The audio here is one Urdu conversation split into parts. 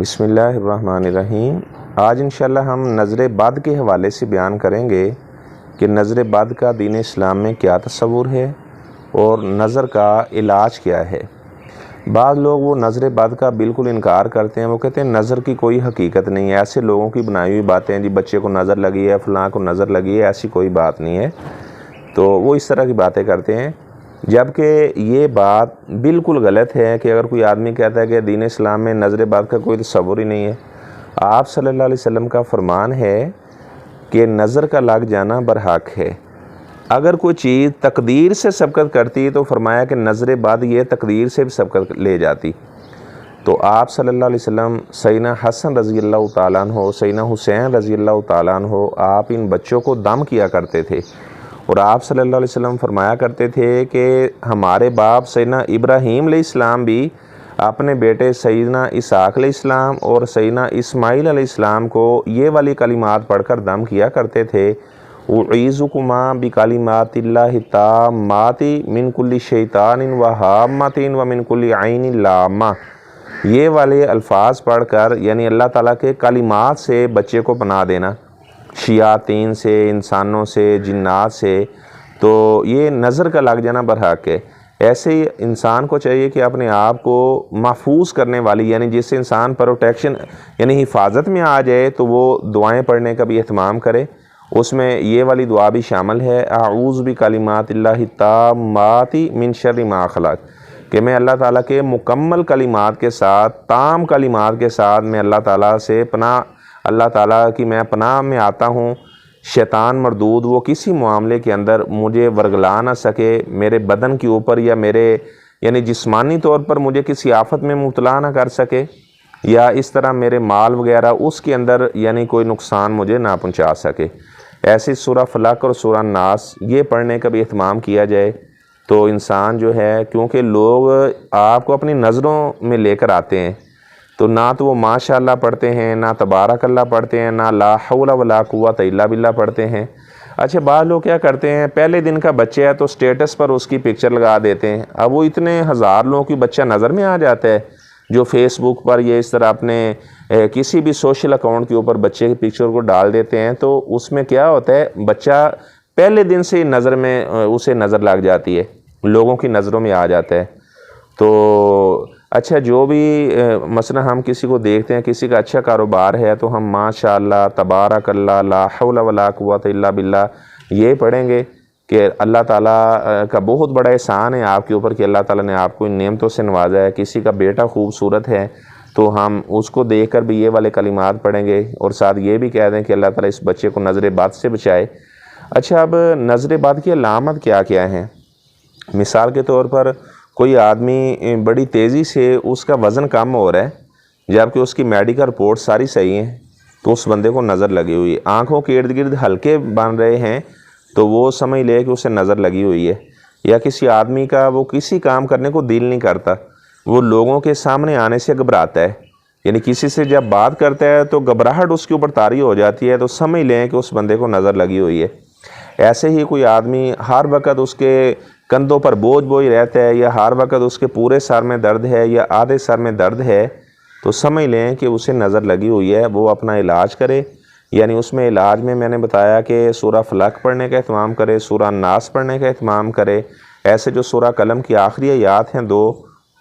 بسم اللہ الرحمن الرحیم۔ آج انشاءاللہ ہم نظر بد کے حوالے سے بیان کریں گے کہ نظر بد کا دین اسلام میں کیا تصور ہے اور نظر کا علاج کیا ہے۔ بعض لوگ وہ نظر بد کا بالکل انکار کرتے ہیں، وہ کہتے ہیں نظر کی کوئی حقیقت نہیں ہے، ایسے لوگوں کی بنائی ہوئی باتیں ہیں، جی بچے کو نظر لگی ہے، فلاں کو نظر لگی ہے، ایسی کوئی بات نہیں ہے۔ تو وہ اس طرح کی باتیں کرتے ہیں، جبکہ یہ بات بالکل غلط ہے کہ اگر کوئی آدمی کہتا ہے کہ دین اسلام میں نظر بد کا کوئی تصور ہی نہیں ہے۔ آپ صلی اللہ علیہ وسلم کا فرمان ہے کہ نظر کا لگ جانا برحق ہے۔ اگر کوئی چیز تقدیر سے سبقت کرتی تو فرمایا کہ نظر بد یہ تقدیر سے بھی سبقت لے جاتی۔ تو آپ صلی اللہ علیہ وسلم سیدنا حسن رضی اللہ تعالیٰ عنہ، سیدنا حسین رضی اللہ تعالیٰ عنہ، آپ ان بچوں کو دم کیا کرتے تھے، اور آپ صلی اللہ علیہ وسلم فرمایا کرتے تھے کہ ہمارے باپ سیدنا ابراہیم علیہ السلام بھی اپنے بیٹے سیدنا اسحاق علیہ السلام اور سیدنا اسماعیل علیہ السلام کو یہ والی کلمات پڑھ کر دم کیا کرتے تھے، اعیذکما بکلمات اللہ التامات من کل شیطان وہامۃ ومن کل عین لامہ۔ یہ والے الفاظ پڑھ کر یعنی اللہ تعالیٰ کے کلمات سے بچے کو پناہ دینا، شیاطین سے، انسانوں سے، جنات سے، تو یہ نظر کا لگ جانا برحق ہے۔ ایسے ہی انسان کو چاہیے کہ اپنے آپ کو محفوظ کرنے والی یعنی جس سے انسان پروٹیکشن یعنی حفاظت میں آ جائے تو وہ دعائیں پڑھنے کا بھی اہتمام کرے۔ اس میں یہ والی دعا بھی شامل ہے، اعوذ بکلمات اللہ التامات من شر ما خلق، کہ میں اللہ تعالیٰ کے مکمل کلمات کے ساتھ، تام کلمات کے ساتھ میں اللہ تعالیٰ سے اللہ تعالیٰ کی میں پناہ میں آتا ہوں، شیطان مردود وہ کسی معاملے کے اندر مجھے ورگلا نہ سکے، میرے بدن کے اوپر یا میرے یعنی جسمانی طور پر مجھے کسی آفت میں مبتلا نہ کر سکے، یا اس طرح میرے مال وغیرہ اس کے اندر یعنی کوئی نقصان مجھے نہ پہنچا سکے۔ ایسی سورہ فلق اور سورہ ناس یہ پڑھنے کا بھی اہتمام کیا جائے تو انسان جو ہے، کیونکہ لوگ آپ کو اپنی نظروں میں لے کر آتے ہیں، تو نہ تو وہ ماشاء اللہ پڑھتے ہیں، نہ تبارک اللہ پڑھتے ہیں، نہ لا حول ولا قوت الا باللہ پڑھتے ہیں۔ اچھا، بعض لوگ کیا کرتے ہیں، پہلے دن کا بچہ ہے تو سٹیٹس پر اس کی پکچر لگا دیتے ہیں۔ اب وہ اتنے ہزار لوگوں کی بچہ نظر میں آ جاتا ہے جو فیس بک پر یا اس طرح اپنے کسی بھی سوشل اکاؤنٹ کے اوپر بچے کی پکچر کو ڈال دیتے ہیں، تو اس میں کیا ہوتا ہے، بچہ پہلے دن سے نظر میں اسے نظر لگ جاتی ہے، لوگوں کی نظروں میں آ جاتا ہے۔ تو اچھا، جو بھی مثلا ہم کسی کو دیکھتے ہیں، کسی کا اچھا کاروبار ہے تو ہم ماشاء اللہ، تبارک اللہ، لا حول ولا قوت الا باللہ یہ پڑھیں گے کہ اللہ تعالیٰ کا بہت بڑا احسان ہے آپ کے اوپر کہ اللہ تعالیٰ نے آپ کو ان نعمتوں سے نوازا ہے۔ کسی کا بیٹا خوبصورت ہے تو ہم اس کو دیکھ کر بھی یہ والے کلمات پڑھیں گے، اور ساتھ یہ بھی کہہ دیں کہ اللہ تعالیٰ اس بچے کو نظر بد سے بچائے۔ اچھا، اب نظر بد کی علامت کیا کیا ہیں؟ مثال کے طور پر کوئی آدمی بڑی تیزی سے اس کا وزن کم ہو رہا ہے جبکہ اس کی میڈیکل رپورٹ ساری صحیح ہیں، تو اس بندے کو نظر لگی ہوئی ہے۔ آنکھوں کے ارد گرد ہلکے بن رہے ہیں تو وہ سمجھ لے کہ اسے نظر لگی ہوئی ہے۔ یا کسی آدمی کا وہ کسی کام کرنے کو دل نہیں کرتا، وہ لوگوں کے سامنے آنے سے گھبراتا ہے، یعنی کسی سے جب بات کرتا ہے تو گھبراہٹ اس کے اوپر طاری ہو جاتی ہے، تو سمجھ لیں کہ اس بندے کو نظر لگی ہوئی ہے۔ ایسے ہی کوئی آدمی ہر وقت اس کے کندھوں پر بوجھ رہتا ہے، یا ہر وقت اس کے پورے سر میں درد ہے یا آدھے سر میں درد ہے، تو سمجھ لیں کہ اسے نظر لگی ہوئی ہے، وہ اپنا علاج کرے۔ یعنی اس میں علاج میں نے بتایا کہ سورہ فلق پڑھنے کا اہتمام کرے، سورہ ناس پڑھنے کا اہتمام کرے، ایسے جو سورہ قلم کی آخری آیات ہیں 2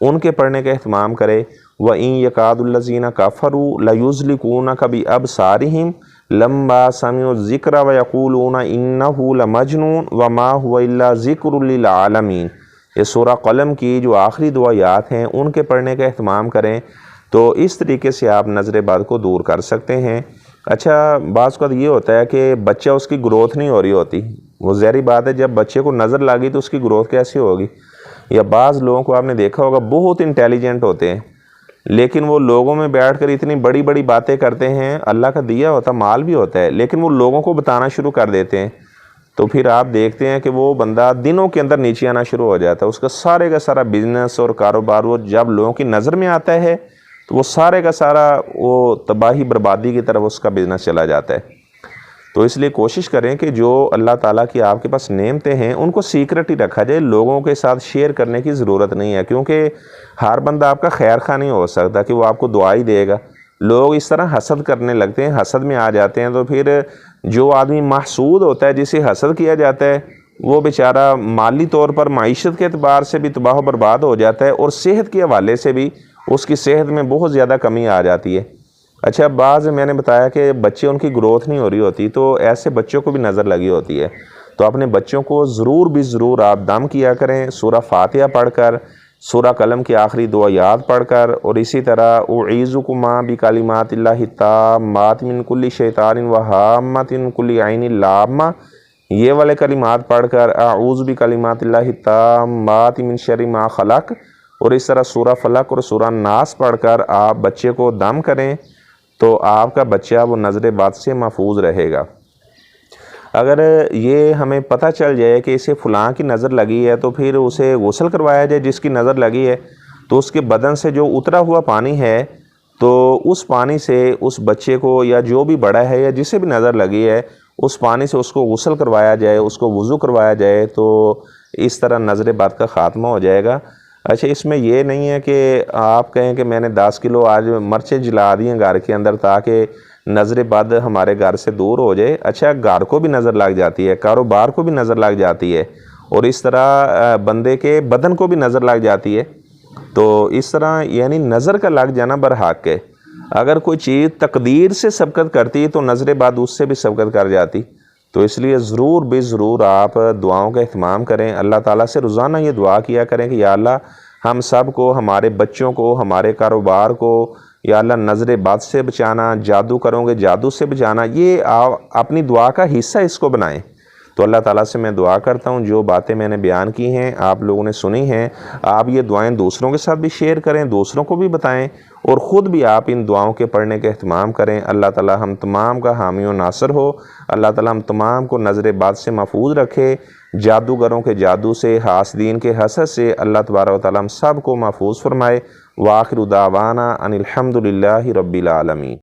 ان کے پڑھنے کا اہتمام کرے۔ وَإِن يَكَادُ الَّذِينَ كَفَرُوا لَيُزْلِقُونَكَ بِأَبْصَارِهِمْ لَمَّا سَمِعُوا الذِّكْرَ وَيَقُولُونَ إِنَّهُ لَمَجْنُونٌ وَمَا هُوَ إِلَّا ذِكْرٌ لِّلْعَالَمِينَ۔ یہ سورہ قلم کی جو آخری 2 آیات ہیں ان کے پڑھنے کا اہتمام کریں، تو اس طریقے سے آپ نظر بد کو دور کر سکتے ہیں۔ اچھا، بعض کا یہ ہوتا ہے کہ بچہ اس کی گروتھ نہیں ہو رہی ہوتی، وہ ظاہری بات ہے جب بچے کو نظر لگی تو اس کی گروتھ کیسی ہوگی۔ یا بعض لوگوں کو آپ نے دیکھا ہوگا بہت انٹیلیجنٹ ہوتے ہیں، لیکن وہ لوگوں میں بیٹھ کر اتنی بڑی بڑی باتیں کرتے ہیں، اللہ کا دیا ہوتا مال بھی ہوتا ہے، لیکن وہ لوگوں کو بتانا شروع کر دیتے ہیں، تو پھر آپ دیکھتے ہیں کہ وہ بندہ دنوں کے اندر نیچے آنا شروع ہو جاتا ہے، اس کا سارا بزنس اور کاروبار وہ جب لوگوں کی نظر میں آتا ہے تو وہ سارے کا سارا وہ تباہی بربادی کی طرف اس کا بزنس چلا جاتا ہے۔ تو اس لیے کوشش کریں کہ جو اللہ تعالیٰ کی آپ کے پاس نعمتیں ہیں ان کو سیکرٹ ہی رکھا جائے، لوگوں کے ساتھ شیئر کرنے کی ضرورت نہیں ہے، کیونکہ ہر بندہ آپ کا خیر خواہ نہیں ہو سکتا کہ وہ آپ کو دعا ہی دے گا۔ لوگ اس طرح حسد کرنے لگتے ہیں، حسد میں آ جاتے ہیں، تو پھر جو آدمی محسود ہوتا ہے، جسے حسد کیا جاتا ہے، وہ بیچارہ مالی طور پر معیشت کے اعتبار سے بھی تباہ و برباد ہو جاتا ہے، اور صحت کے حوالے سے بھی اس کی صحت میں بہت زیادہ کمی آ جاتی ہے۔ اچھا، بعض میں نے بتایا کہ بچے ان کی گروتھ نہیں ہو رہی ہوتی، تو ایسے بچوں کو بھی نظر لگی ہوتی ہے، تو اپنے بچوں کو ضرور بھی ضرور آپ دم کیا کریں، سورہ فاتحہ پڑھ کر، سورہ قلم کی آخری 2 آیات پڑھ کر، اور اسی طرح اعیذکما بکلمات اللہ التامات من کل شیطان وہامۃ من کل عین لامہ، یہ والے کلمات پڑھ کر اعوذ بکلمات اللہ التامات من شر ما خلق، اور اس طرح سورہ فلق اور سورہ ناس پڑھ کر آپ بچے کو دم کریں، تو آپ کا بچہ وہ نظر بد سے محفوظ رہے گا۔ اگر یہ ہمیں پتہ چل جائے کہ اسے فلاں کی نظر لگی ہے، تو پھر اسے غسل کروایا جائے جس کی نظر لگی ہے، تو اس کے بدن سے جو اترا ہوا پانی ہے، تو اس پانی سے اس بچے کو، یا جو بھی بڑا ہے یا جسے بھی نظر لگی ہے، اس پانی سے اس کو غسل کروایا جائے، اس کو وضو کروایا جائے، تو اس طرح نظر بد کا خاتمہ ہو جائے گا۔ اچھا، اس میں یہ نہیں ہے کہ آپ کہیں کہ میں نے 10 کلو آج مرچیں جلا دی ہیں گھر کے اندر تاکہ نظر بد ہمارے گھر سے دور ہو جائے۔ اچھا، گھر کو بھی نظر لگ جاتی ہے، کاروبار کو بھی نظر لگ جاتی ہے، اور اس طرح بندے کے بدن کو بھی نظر لگ جاتی ہے، تو اس طرح یعنی نظر کا لگ جانا برحق ہے۔ اگر کوئی چیز تقدیر سے سبقت کرتی تو نظر بد اس سے بھی سبقت کر جاتی، تو اس لیے ضرور بھی ضرور آپ دعاؤں کا اہتمام کریں، اللہ تعالیٰ سے روزانہ یہ دعا کیا کریں کہ یا اللہ ہم سب کو، ہمارے بچوں کو، ہمارے کاروبار کو، یا اللہ نظر بد سے بچانا، جادو کروں گے جادو سے بچانا، یہ آپ اپنی دعا کا حصہ اس کو بنائیں۔ تو اللہ تعالیٰ سے میں دعا کرتا ہوں جو باتیں میں نے بیان کی ہیں، آپ لوگوں نے سنی ہیں، آپ یہ دعائیں دوسروں کے ساتھ بھی شیئر کریں، دوسروں کو بھی بتائیں، اور خود بھی آپ ان دعاؤں کے پڑھنے کا اہتمام کریں۔ اللہ تعالیٰ ہم تمام کا حامی و ناصر ہو، اللہ تعالیٰ ہم تمام کو نظر بد سے محفوظ رکھے، جادوگروں کے جادو سے، حاسدین کے حسد سے اللہ تبارک و تعالیٰ ہم سب کو محفوظ فرمائے۔ وآخر دعوانا ان الحمد للہ رب العالمین۔